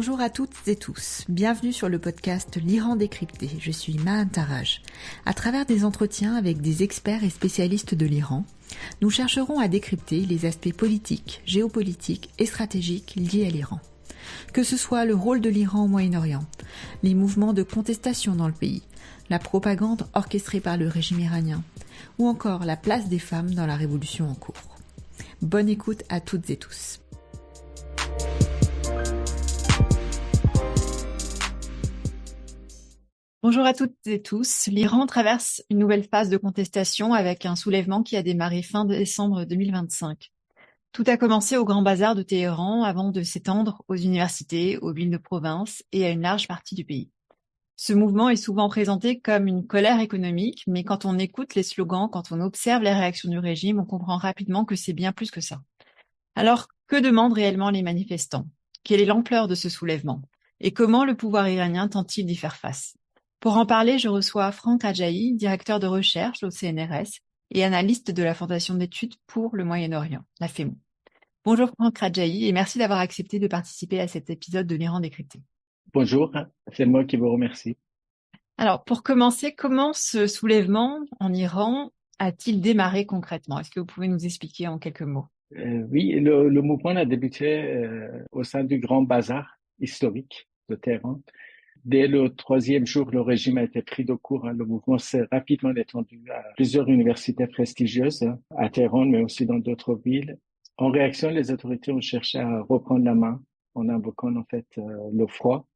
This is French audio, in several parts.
Bonjour à toutes et tous, bienvenue sur le podcast L'Iran décrypté, je suis Mahan Taraj. À travers des entretiens avec des experts et spécialistes de l'Iran, nous chercherons à décrypter les aspects politiques, géopolitiques et stratégiques liés à l'Iran. Que ce soit le rôle de l'Iran au Moyen-Orient, les mouvements de contestation dans le pays, la propagande orchestrée par le régime iranien, ou encore la place des femmes dans la révolution en cours. Bonne écoute à toutes et tous. Bonjour à toutes et tous. L'Iran traverse une nouvelle phase de contestation avec un soulèvement qui a démarré fin décembre 2025. Tout a commencé au Grand Bazar de Téhéran avant de s'étendre aux universités, aux villes de province et à une large partie du pays. Ce mouvement est souvent présenté comme une colère économique, mais quand on écoute les slogans, quand on observe les réactions du régime, on comprend rapidement que c'est bien plus que ça. Alors, que demandent réellement les manifestants? Quelle est l'ampleur de ce soulèvement? Et comment le pouvoir iranien tente-t-il d'y faire face? Pour en parler, je reçois Franck Radjaï, directeur de recherche au CNRS et analyste de la Fondation d'études pour le Moyen-Orient, la FEMO. Bonjour Franck Radjaï et merci d'avoir accepté de participer à cet épisode de l'Iran décrypté. Bonjour, c'est moi qui vous remercie. Alors, pour commencer, comment ce soulèvement en Iran a-t-il démarré concrètement? Est-ce que vous pouvez nous expliquer en quelques mots? Oui, le mouvement a débuté au sein du Grand Bazar historique de Téhéran. Dès le troisième jour, le régime a été pris de court. Le mouvement s'est rapidement étendu à plusieurs universités prestigieuses, à Téhéran, mais aussi dans d'autres villes. En réaction, les autorités ont cherché à reprendre la main en invoquant en fait le froid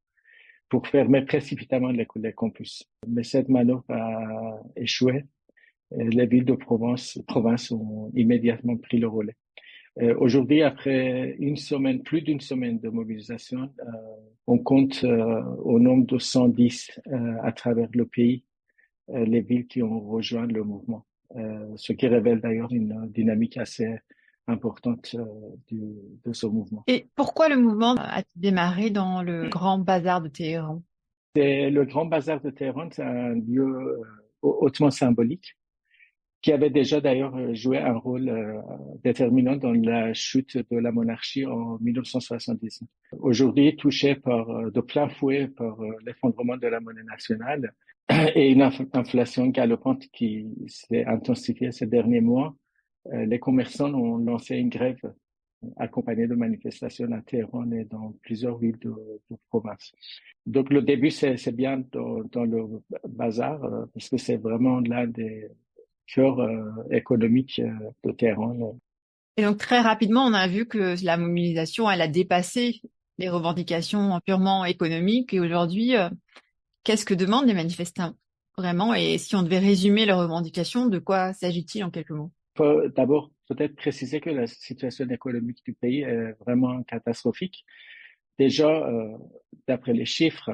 pour fermer précipitamment les campus. Mais cette manœuvre a échoué. Les villes de province ont immédiatement pris le relais. Aujourd'hui, après plus d'une semaine de mobilisation, on compte au nombre de 110 à travers le pays les villes qui ont rejoint le mouvement, ce qui révèle d'ailleurs une dynamique assez importante de ce mouvement. Et pourquoi le mouvement a démarré dans le Grand Bazar de Téhéran? Le Grand Bazar de Téhéran, c'est un lieu hautement symbolique qui avait déjà d'ailleurs joué un rôle déterminant dans la chute de la monarchie en 1970. Aujourd'hui, touché de plein fouet par l'effondrement de la monnaie nationale et une inflation galopante qui s'est intensifiée ces derniers mois, les commerçants ont lancé une grève accompagnée de manifestations à Téhéran et dans plusieurs villes de province. Donc le début, c'est bien dans le bazar, parce que c'est vraiment l'un des cœur économique de Téhéran. Et donc très rapidement, on a vu que la mobilisation, elle a dépassé les revendications purement économiques. Et aujourd'hui, qu'est-ce que demandent les manifestants vraiment? Et si on devait résumer leurs revendications, de quoi s'agit-il en quelques mots? Il faut d'abord peut-être préciser que la situation économique du pays est vraiment catastrophique. Déjà, d'après les chiffres,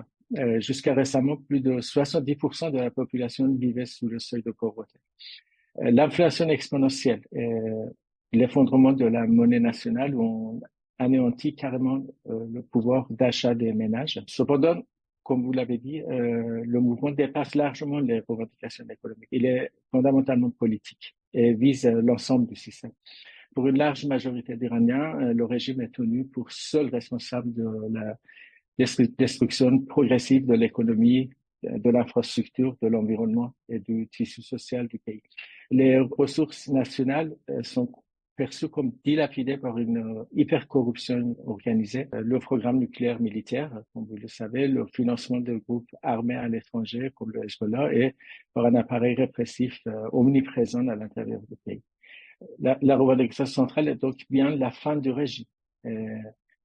jusqu'à récemment, plus de 70% de la population vivait sous le seuil de pauvreté. L'inflation exponentielle et l'effondrement de la monnaie nationale ont anéanti carrément le pouvoir d'achat des ménages. Cependant, comme vous l'avez dit, le mouvement dépasse largement les revendications économiques. Il est fondamentalement politique et vise l'ensemble du système. Pour une large majorité d'Iraniens, le régime est tenu pour seul responsable de la destruction progressive de l'économie, de l'infrastructure, de l'environnement et du tissu social du pays. Les ressources nationales sont perçues comme dilapidées par une hypercorruption organisée. Le programme nucléaire militaire, comme vous le savez, le financement de groupes armés à l'étranger comme le Hezbollah et par un appareil répressif omniprésent à l'intérieur du pays. La revendication centrale est donc bien la fin du régime.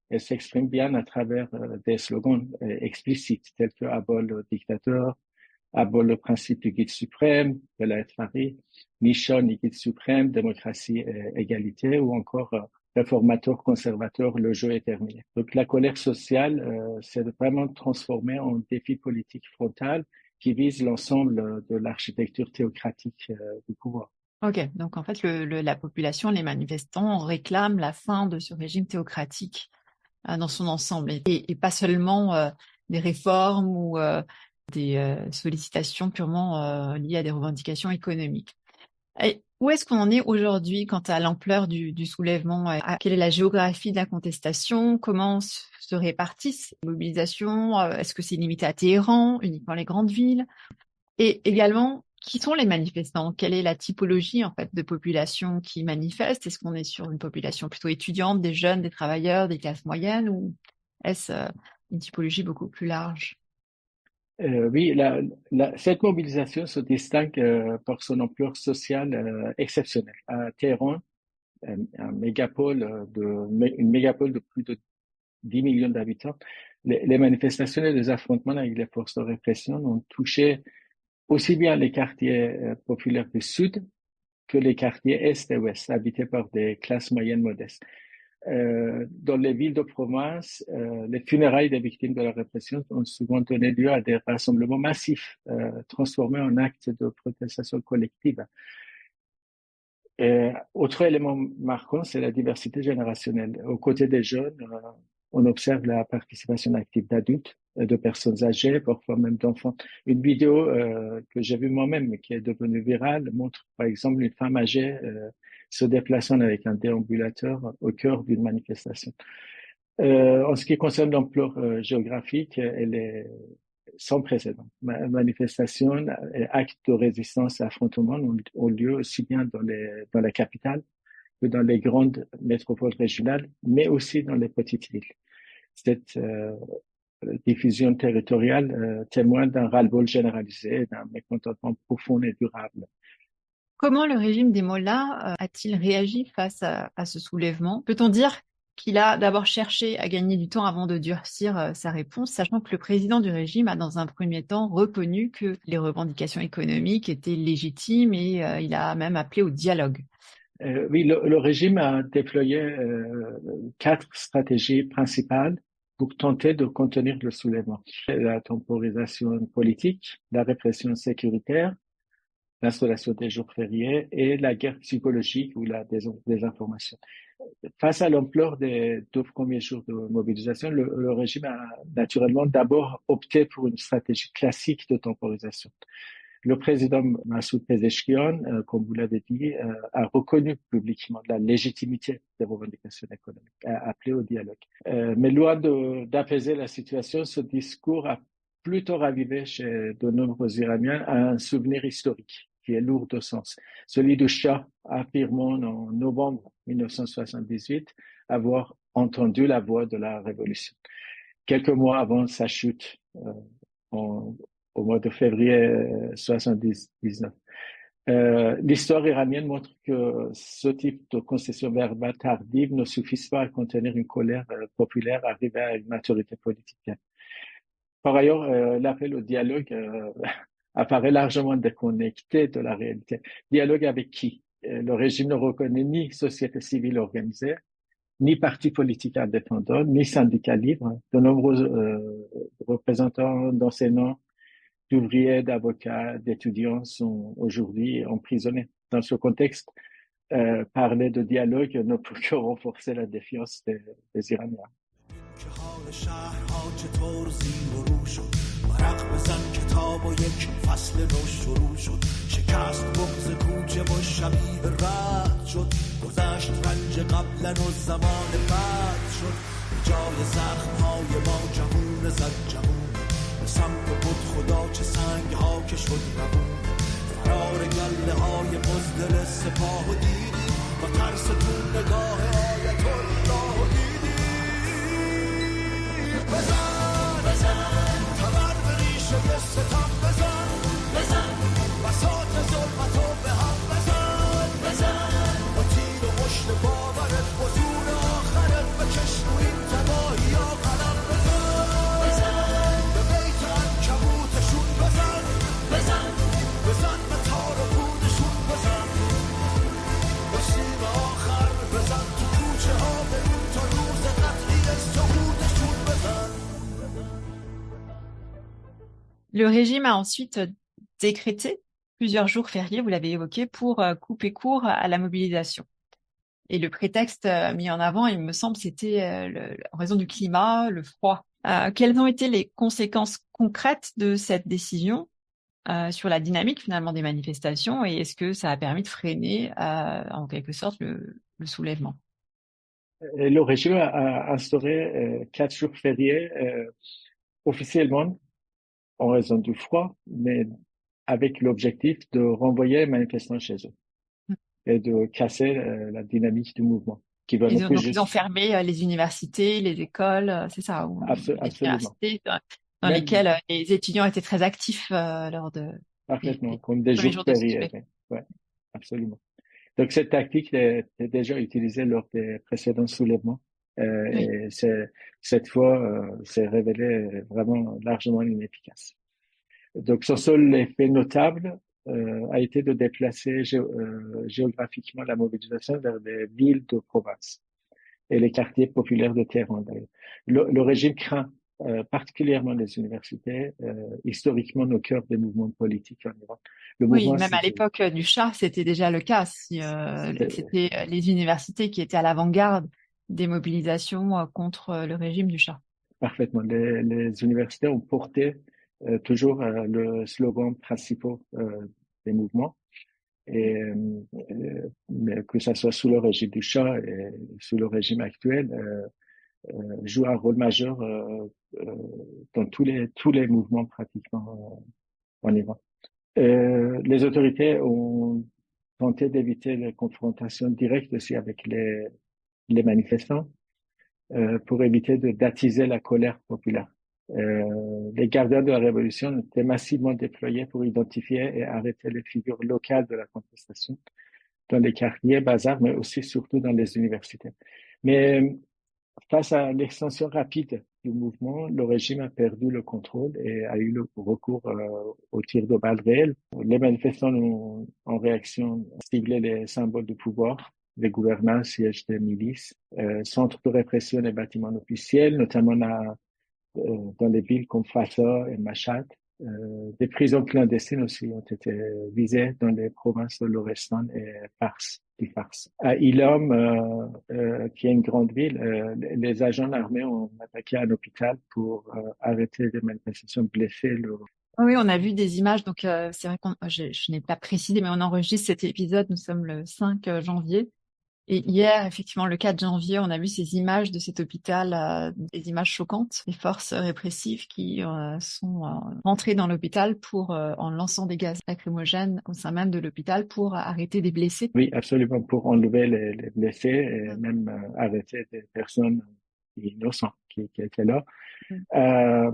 Elle s'exprime bien à travers des slogans explicites tels que abol le dictateur, abol le principe du guide suprême de la Paris, ni chat ni guide suprême, démocratie et égalité, ou encore réformateur, conservateur, le jeu est terminé. Donc la colère sociale s'est vraiment transformée en défi politique frontal qui vise l'ensemble de l'architecture théocratique du pouvoir. Ok, donc en fait, la population, les manifestants réclament la fin de ce régime théocratique dans son ensemble et pas seulement des réformes ou des sollicitations purement liées à des revendications économiques. Et où est-ce qu'on en est aujourd'hui quant à l'ampleur du soulèvement? Quelle est la géographie de la contestation? Comment se répartissent les mobilisations? Est-ce que c'est limité à Téhéran, uniquement les grandes villes? Et également, qui sont les manifestants? Quelle est la typologie en fait de population qui manifeste? Est-ce qu'on est sur une population plutôt étudiante, des jeunes, des travailleurs, des classes moyennes, ou est-ce une typologie beaucoup plus large? Oui, cette mobilisation se distingue par son ampleur sociale exceptionnelle. À Téhéran, une mégapole de plus de 10 millions d'habitants, les manifestations et les affrontements avec les forces de répression ont touché aussi bien les quartiers populaires du Sud que les quartiers Est et Ouest, habités par des classes moyennes modestes. Dans les villes de province, les funérailles des victimes de la répression ont souvent donné lieu à des rassemblements massifs, transformés en actes de protestation collective. Autre élément marquant, c'est la diversité générationnelle. Aux côtés des jeunes, on observe la participation active d'adultes, de personnes âgées, parfois même d'enfants. Une vidéo que j'ai vue moi-même, qui est devenue virale, montre par exemple une femme âgée se déplaçant avec un déambulateur au cœur d'une manifestation. En ce qui concerne l'ampleur géographique, elle est sans précédent. Manifestations et actes de résistance et affrontements ont lieu aussi bien dans la capitale que dans les grandes métropoles régionales, mais aussi dans les petites villes. Cette diffusion territoriale témoigne d'un ras-le-bol généralisé, d'un mécontentement profond et durable. Comment le régime des mollahs a-t-il réagi face à ce soulèvement? Peut-on dire qu'il a d'abord cherché à gagner du temps avant de durcir sa réponse, sachant que le président du régime a dans un premier temps reconnu que les revendications économiques étaient légitimes et il a même appelé au dialogue. Oui, le régime a déployé 4 stratégies principales pour tenter de contenir le soulèvement. La temporisation politique, la répression sécuritaire, l'installation des jours fériés et la guerre psychologique ou la désinformation. Face à l'ampleur des 2 premiers jours de mobilisation, le régime a naturellement d'abord opté pour une stratégie classique de temporisation. Le président Massoud Pezeshkian, comme vous l'avez dit, a reconnu publiquement la légitimité des revendications économiques, a appelé au dialogue. Mais loin d'apaiser la situation, ce discours a plutôt ravivé chez de nombreux Iraniens un souvenir historique qui est lourd de sens. Celui du Shah affirmant en novembre 1978 avoir entendu la voix de la révolution. Quelques mois avant sa chute, au mois de février 1979. L'histoire iranienne montre que ce type de concession verbale tardive ne suffit pas à contenir une colère populaire arrivée à une maturité politique. Par ailleurs, l'appel au dialogue apparaît largement déconnecté de la réalité. Dialogue avec qui? Le régime ne reconnaît ni société civile organisée, ni parti politique indépendant, ni syndicat libre. De nombreux représentants d'enseignants, d'ouvriers, d'avocats, d'étudiants sont aujourd'hui emprisonnés. Dans ce contexte, parler de dialogue ne peut que renforcer la défiance des Iraniens. سمت بود خدا چه سنگ ها که شد روون فرار گله های بزدل سپاه و دیدی با ترس تو نگاه آیت الله دیدی بزن بزن تبر به ریشه ستم بزن بزن بساط ظلمتو به هم بزن بزن با تیر و مشت باورت حضور آخرت بکش رو این تباهی ها قلم Le régime a ensuite décrété plusieurs jours fériés, vous l'avez évoqué, pour couper court à la mobilisation. Et le prétexte mis en avant, il me semble, c'était en raison du climat, le froid. Quelles ont été les conséquences concrètes de cette décision? sur la dynamique finalement des manifestations et est-ce que ça a permis de freiner en quelque sorte le soulèvement? Le régime a instauré 4 jours fériés officiellement en raison du froid, mais avec l'objectif de renvoyer les manifestants chez eux et de casser la dynamique du mouvement qui venait tout Donc ils ont juste. fermé les universités, les écoles, c'est ça, ou les Absolument. universités dans Même lesquelles les étudiants étaient très actifs lors parfaitement, des comme des premiers jours jours de fériés. suspect. Ouais, absolument. Donc cette tactique était déjà utilisée lors des précédents soulèvements. Oui. Et cette fois, s'est révélée vraiment largement inefficace. Donc, son seul effet notable a été de déplacer géographiquement la mobilisation vers les villes de province et les quartiers populaires de Téhéran, d'ailleurs. Le régime craint particulièrement les universités, historiquement au cœur des mouvements politiques en Iran. Le Oui, mouvement, même à l'époque du Shah, c'était déjà le cas. C'était les universités qui étaient à l'avant-garde des mobilisations contre le régime du Shah. parfaitement. Les universités ont porté toujours le slogan principal des mouvements. Et mais que ça soit sous le régime du Shah et sous le régime actuel, joue un rôle majeur dans tous les mouvements pratiquement en Iran. Les autorités ont tenté d'éviter les confrontations directes aussi avec les manifestants pour éviter d'attiser la colère populaire. Les gardiens de la révolution étaient massivement déployés pour identifier et arrêter les figures locales de la contestation dans les quartiers, bazars, mais aussi surtout dans les universités. Mais face à l'extension rapide du mouvement, le régime a perdu le contrôle et a eu le recours au tir de balles réelles. Les manifestants ont, en réaction, ciblé les symboles du pouvoir, les gouvernants, sièges des milices, centres de répression et bâtiments officiels, notamment dans les villes comme Fassa et Mashhad. Des prisons clandestines aussi ont été visées dans les provinces de Lorestan et Fars. À Ilam, qui est une grande ville, les agents armés ont attaqué un hôpital pour arrêter des manifestations, blesser le... Oui, on a vu des images. Donc, c'est vrai je n'ai pas précisé, mais on enregistre cet épisode. Nous sommes le 5 janvier. Et hier, effectivement, le 4 janvier, on a vu ces images de cet hôpital, des images choquantes, des forces répressives qui sont rentrées dans l'hôpital en lançant des gaz lacrymogènes au sein même de l'hôpital pour arrêter des blessés. Oui, absolument, pour enlever les blessés et même arrêter des personnes innocentes qui étaient là.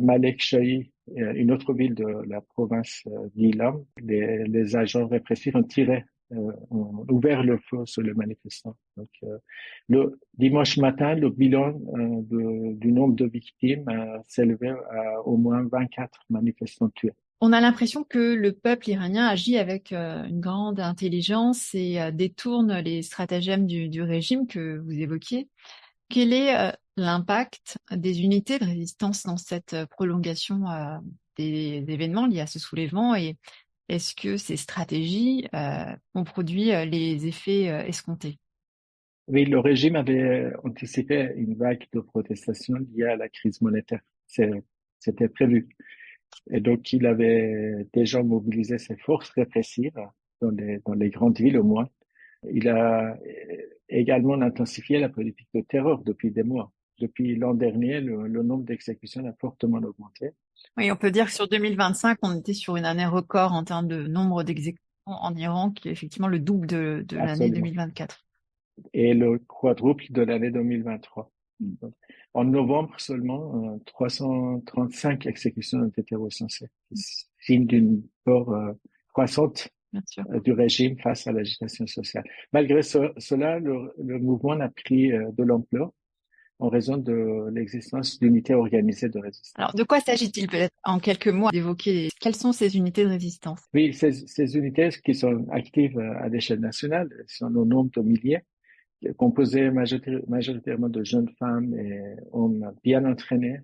Malek Shahi, une autre ville de la province d'Ilam, les agents répressifs ont tiré, ont ouvert le feu sur les manifestants. Donc, le dimanche matin, le bilan du nombre de victimes s'est élevé à au moins 24 manifestants tués. On a l'impression que le peuple iranien agit avec une grande intelligence et détourne les stratagèmes du régime que vous évoquiez. Quel est l'impact des unités de résistance dans cette prolongation des événements liés à ce soulèvement et est-ce que ces stratégies ont produit les effets escomptés? Oui, le régime avait anticipé une vague de protestations liée à la crise monétaire. C'était prévu. Et donc, il avait déjà mobilisé ses forces répressives dans les grandes villes au moins. Il a également intensifié la politique de terreur depuis des mois. Depuis l'an dernier, le nombre d'exécutions a fortement augmenté. Oui, on peut dire que sur 2025, on était sur une année record en termes de nombre d'exécutions en Iran, qui est effectivement le double de l'année Absolument. 2024. Et le quadruple de l'année 2023. En novembre seulement, 335 exécutions ont été recensées. Signe d'une peur croissante Bien sûr. du régime face à l'agitation sociale. Malgré cela, le mouvement a pris de l'ampleur en raison de l'existence d'unités organisées de résistance. Alors, de quoi s'agit-il peut-être en quelques mots d'évoquer quelles sont ces unités de résistance? Oui, ces unités qui sont actives à l'échelle nationale sont au nombre de milliers, composées majoritairement de jeunes femmes et hommes bien entraînés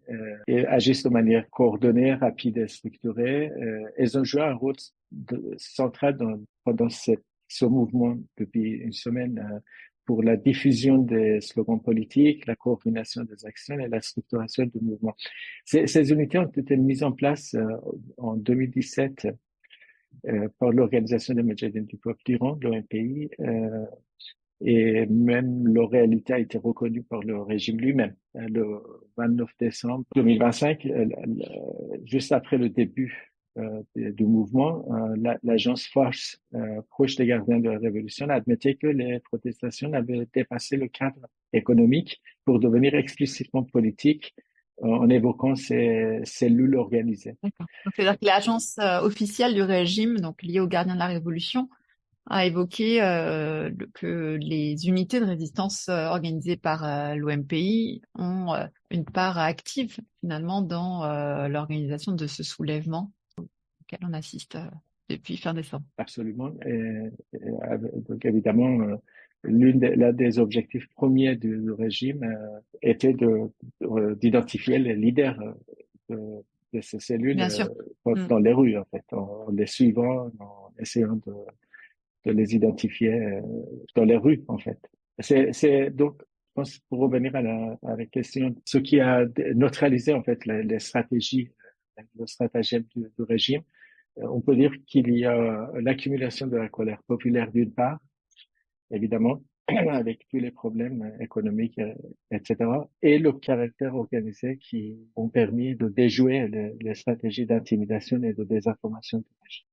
et agissent de manière coordonnée, rapide et structurée. Elles ont joué un rôle central pendant ce mouvement depuis une semaine pour la diffusion des slogans politiques, la coordination des actions et la structuration du mouvement. Ces unités ont été mises en place en 2017 par l'Organisation des Moudjahidines du peuple d'Iran, l'OMPI, et même leur réalité a été reconnue par le régime lui-même. Le 29 décembre 2025, juste après le début du mouvement, l'agence Force, proche des gardiens de la Révolution, admettait que les protestations avaient dépassé le cadre économique pour devenir explicitement politique en évoquant ces cellules organisées. D'accord. Donc, c'est-à-dire que l'agence officielle du régime, donc liée aux gardiens de la Révolution, a évoqué que les unités de résistance organisées par l'OMPI ont une part active finalement dans l'organisation de ce soulèvement auquel on assiste depuis fin décembre. Absolument. Donc évidemment, l'un des objectifs premiers du régime était d'identifier les leaders de ces cellules dans les rues, en fait, en les suivant, en essayant de les identifier dans les rues, en fait. Donc, je pense, pour revenir à la question, ce qui a neutralisé, en fait, les stratégies, le stratagème du régime, on peut dire qu'il y a l'accumulation de la colère populaire d'une part, évidemment, avec tous les problèmes économiques, etc., et le caractère organisé qui ont permis de déjouer les stratégies d'intimidation et de désinformation du régime.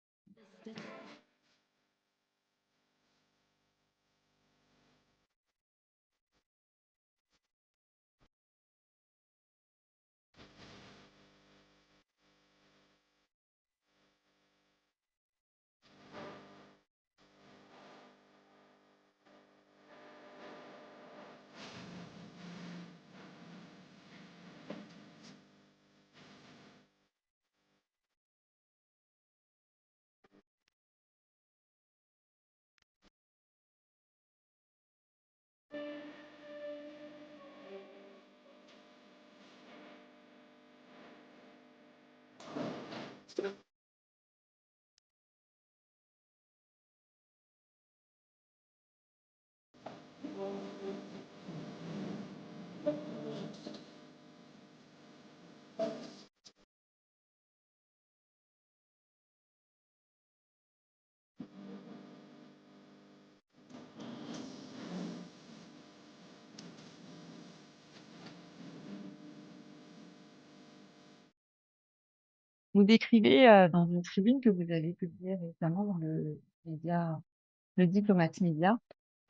Vous décrivez dans une tribune que vous avez publiée récemment dans le média, le Diplomate Média,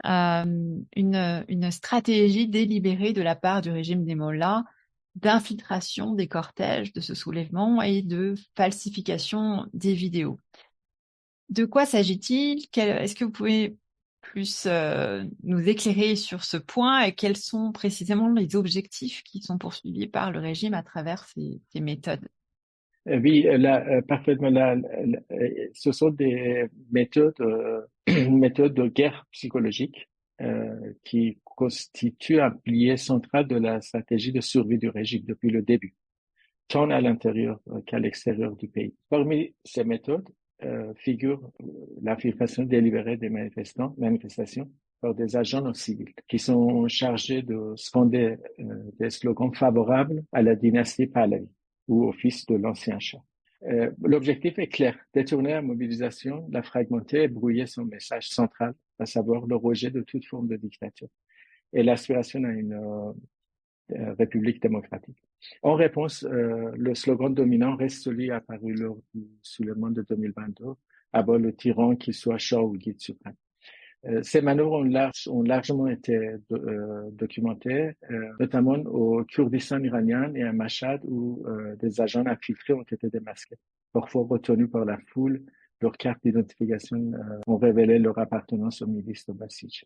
une stratégie délibérée de la part du régime des Mollahs d'infiltration des cortèges de ce soulèvement et de falsification des vidéos. De quoi s'agit-il? Est-ce que vous pouvez plus nous éclairer sur ce point et quels sont précisément les objectifs qui sont poursuivis par le régime à travers ces méthodes? Oui, parfaitement. Ce sont des méthodes, méthodes de guerre psychologique qui constituent un pilier central de la stratégie de survie du régime depuis le début, tant à l'intérieur qu'à l'extérieur du pays. Parmi ces méthodes figure l'infiltration délibérée des manifestations par des agents non civils qui sont chargés de scander des slogans favorables à la dynastie Pahlavi ou au fils de l'ancien Shah. L'objectif est clair, détourner la mobilisation, la fragmenter et brouiller son message central, à savoir le rejet de toute forme de dictature et l'aspiration à une république démocratique. En réponse, le slogan dominant reste celui apparu lors du soulèvement de 2022, à bas le tyran qui soit Shah ou guide suprême. Ces manœuvres ont largement été documentées, notamment au Kurdistan iranien et à Mashhad où des agents infiltrés ont été démasqués. Parfois retenus par la foule, leurs cartes d'identification ont révélé leur appartenance aux milices de Basij.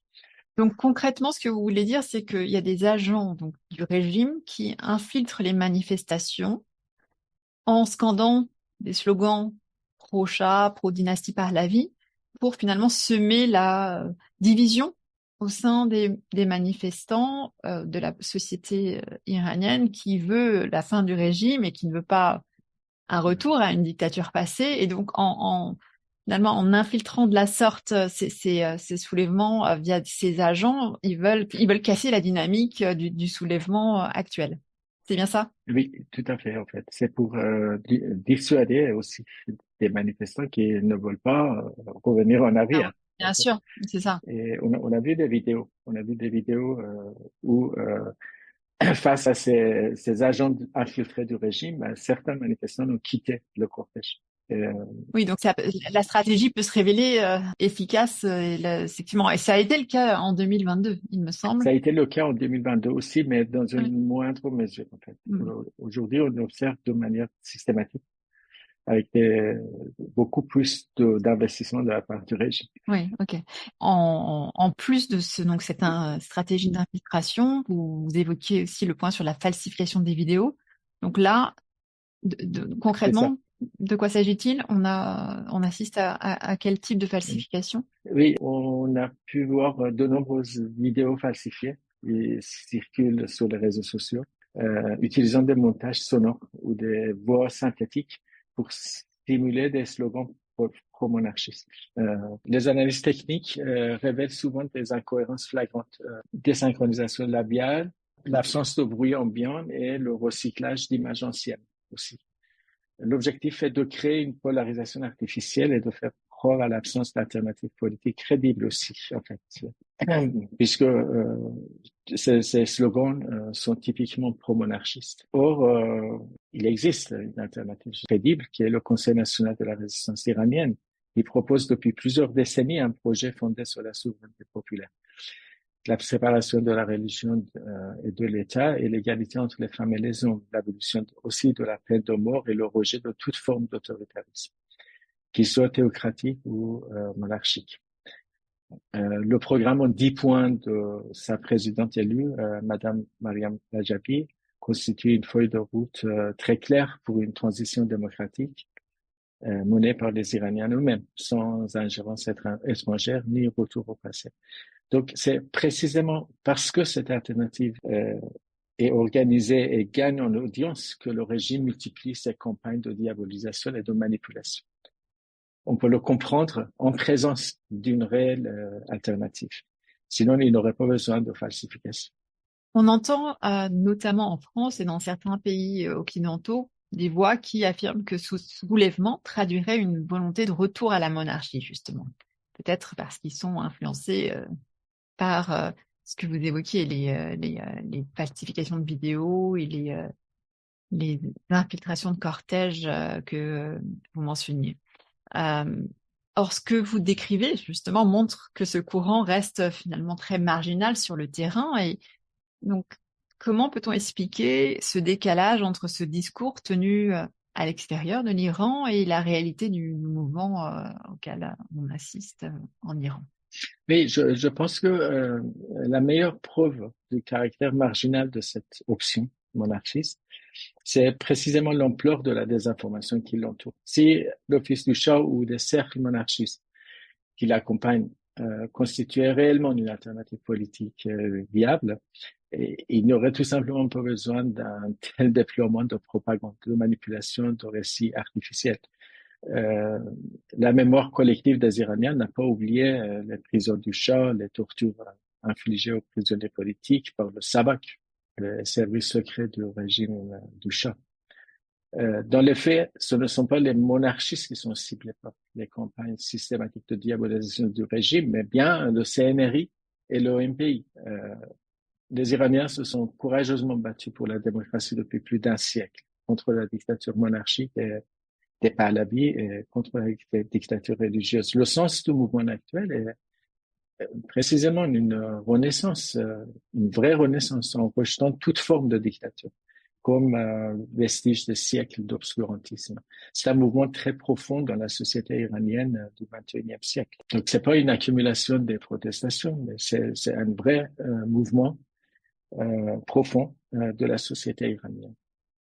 Donc concrètement, ce que vous voulez dire, c'est qu'il y a des agents donc, du régime qui infiltrent les manifestations en scandant des slogans pro-Shah, pro-dynastie Pahlavi, pour finalement semer la division au sein des manifestants de la société iranienne qui veut la fin du régime et qui ne veut pas un retour à une dictature passée. Et donc, finalement, en infiltrant de la sorte ces soulèvements via ces agents, ils veulent casser la dynamique du soulèvement actuel. C'est bien ça? Oui, tout à fait, en fait. C'est pour dissuader aussi des manifestants qui ne veulent pas revenir en Ah oui, arrière. bien sûr, c'est ça. Et on a vu des vidéos. On a vu des vidéos où, face à ces agents infiltrés du régime, certains manifestants ont quitté le cortège. Et, Oui, donc la stratégie peut se révéler efficace, effectivement. Et ça a été le cas en 2022, il me semble. ça a été le cas en 2022 aussi, mais dans Oui. une moindre mesure, en fait. Mm. Aujourd'hui, on observe de manière systématique avec beaucoup plus d'investissement de la part du régime. Oui, ok. En plus de donc cette stratégie d'infiltration, vous évoquiez aussi le point sur la falsification des vidéos. Donc là, C'est ça. concrètement, de quoi s'agit-il? On assiste à quel type de falsification? Oui, on a pu voir de nombreuses vidéos falsifiées qui circulent sur les réseaux sociaux, utilisant des montages sonores ou des voix synthétiques pour stimuler des slogans pro-monarchistes. Les analyses techniques révèlent souvent des incohérences flagrantes, désynchronisation labiale, l'absence de bruit ambiant et le recyclage d'images anciennes aussi. L'objectif est de créer une polarisation artificielle et de faire croire à l'absence d'alternatives politiques crédibles aussi, en fait, puisque ces slogans sont typiquement pro-monarchistes. Or, il existe une alternative crédible qui est le Conseil national de la résistance iranienne, qui propose depuis plusieurs décennies un projet fondé sur la souveraineté populaire, la séparation de la religion et de l'État et l'égalité entre les femmes et les hommes, l'abolition aussi de la peine de mort et le rejet de toute forme d'autoritarisme, qu'il soit théocratique ou monarchique. Le programme en 10 points de sa présidente élue, Madame Mariam Rajabi, constitue une feuille de route très claire pour une transition démocratique menée par les Iraniens eux-mêmes, sans ingérence étrangère ni retour au passé. Donc, c'est précisément parce que cette alternative est organisée et gagne en audience que le régime multiplie ses campagnes de diabolisation et de manipulation. On peut le comprendre en présence d'une réelle alternative. Sinon, il n'aurait pas besoin de falsification. On entend notamment en France et dans certains pays occidentaux des voix qui affirment que ce soulèvement traduirait une volonté de retour à la monarchie, justement. Peut-être parce qu'ils sont influencés par ce que vous évoquiez, les falsifications de vidéos et les infiltrations de cortèges que vous mentionniez. Or, ce que vous décrivez, justement, montre que ce courant reste finalement très marginal sur le terrain. Et donc, comment peut-on expliquer ce décalage entre ce discours tenu à l'extérieur de l'Iran et la réalité du mouvement auquel on assiste en Iran? Mais je pense que la meilleure preuve du caractère marginal de cette option monarchiste, c'est précisément l'ampleur de la désinformation qui l'entoure. Si l'Office du Shah ou des cercles monarchistes qui l'accompagnent constituaient réellement une alternative politique viable, et il n'y aurait tout simplement pas besoin d'un tel déploiement de propagande, de manipulation, de récits artificiels. La mémoire collective des Iraniens n'a pas oublié les prisons du Shah, les tortures infligées aux prisonniers politiques par le Sabak, le service secret du régime du Shah. Dans les faits, ce ne sont pas les monarchistes qui sont ciblés par les campagnes systématiques de diabolisation du régime, mais bien le CNRI et le MPI. Les Iraniens se sont courageusement battus pour la démocratie depuis plus d'un siècle, contre la dictature monarchique et des Pahlavis et contre la dictature religieuse. Le sens du mouvement actuel est précisément une renaissance, une vraie renaissance, en rejetant toute forme de dictature, comme vestige de siècles d'obscurantisme. C'est un mouvement très profond dans la société iranienne du XXIe siècle. Donc, c'est pas une accumulation des protestations, mais c'est un vrai mouvement profond de la société iranienne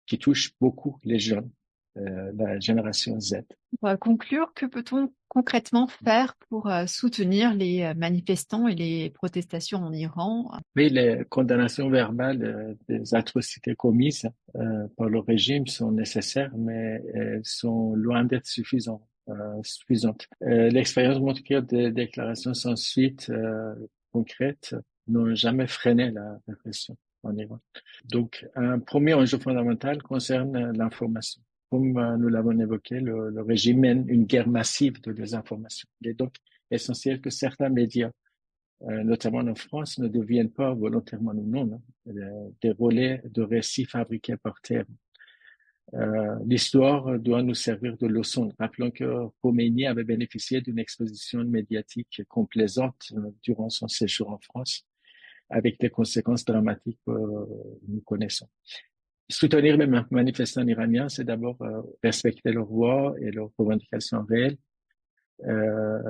qui touche beaucoup les jeunes, la génération Z. Pour conclure, que peut-on concrètement faire pour soutenir les manifestants et les protestations en Iran? Oui, les condamnations verbales des atrocités commises par le régime sont nécessaires, mais elles sont loin d'être suffisantes. L'expérience montre que des déclarations sans suite concrètes n'ont jamais freiné la répression en Iran. Donc, un premier enjeu fondamental concerne l'information. comme nous l'avons évoqué, le régime mène une guerre massive de désinformation. Il est donc essentiel que certains médias, notamment en France, ne deviennent pas, volontairement ou non, des relais de récits fabriqués par terre. L'histoire doit nous servir de leçon. Rappelons que Khomeini avait bénéficié d'une exposition médiatique complaisante durant son séjour en France, avec des conséquences dramatiques que nous connaissons. Soutenir les manifestants iraniens, c'est d'abord respecter leurs voix et leurs revendications réelles.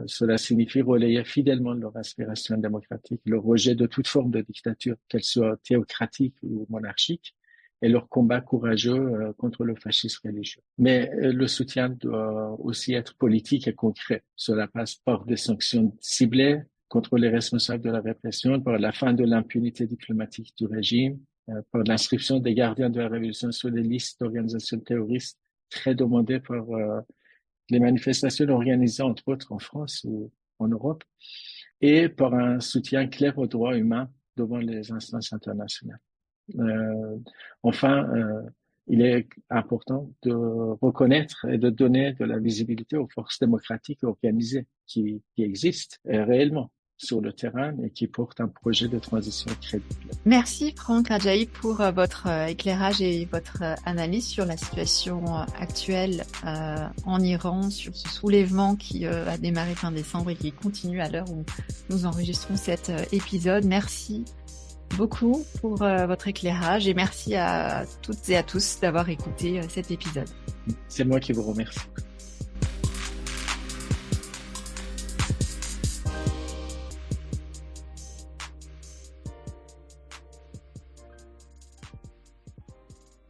Cela signifie relayer fidèlement leurs aspirations démocratiques, le rejet de toute forme de dictature, qu'elle soit théocratique ou monarchique, et leur combat courageux contre le fascisme religieux. Mais le soutien doit aussi être politique et concret. Cela passe par des sanctions ciblées contre les responsables de la répression, par la fin de l'impunité diplomatique du régime, par l'inscription des gardiens de la révolution sur les listes d'organisations terroristes très demandées par les manifestations organisées entre autres en France ou en Europe, et par un soutien clair aux droits humains devant les instances internationales. Enfin, il est important de reconnaître et de donner de la visibilité aux forces démocratiques organisées qui existent réellement sur le terrain et qui portent un projet de transition crédible. Merci Franck Radjaï pour votre éclairage et votre analyse sur la situation actuelle en Iran, sur ce soulèvement qui a démarré fin décembre et qui continue à l'heure où nous enregistrons cet épisode. Merci beaucoup pour votre éclairage et merci à toutes et à tous d'avoir écouté cet épisode. C'est moi qui vous remercie.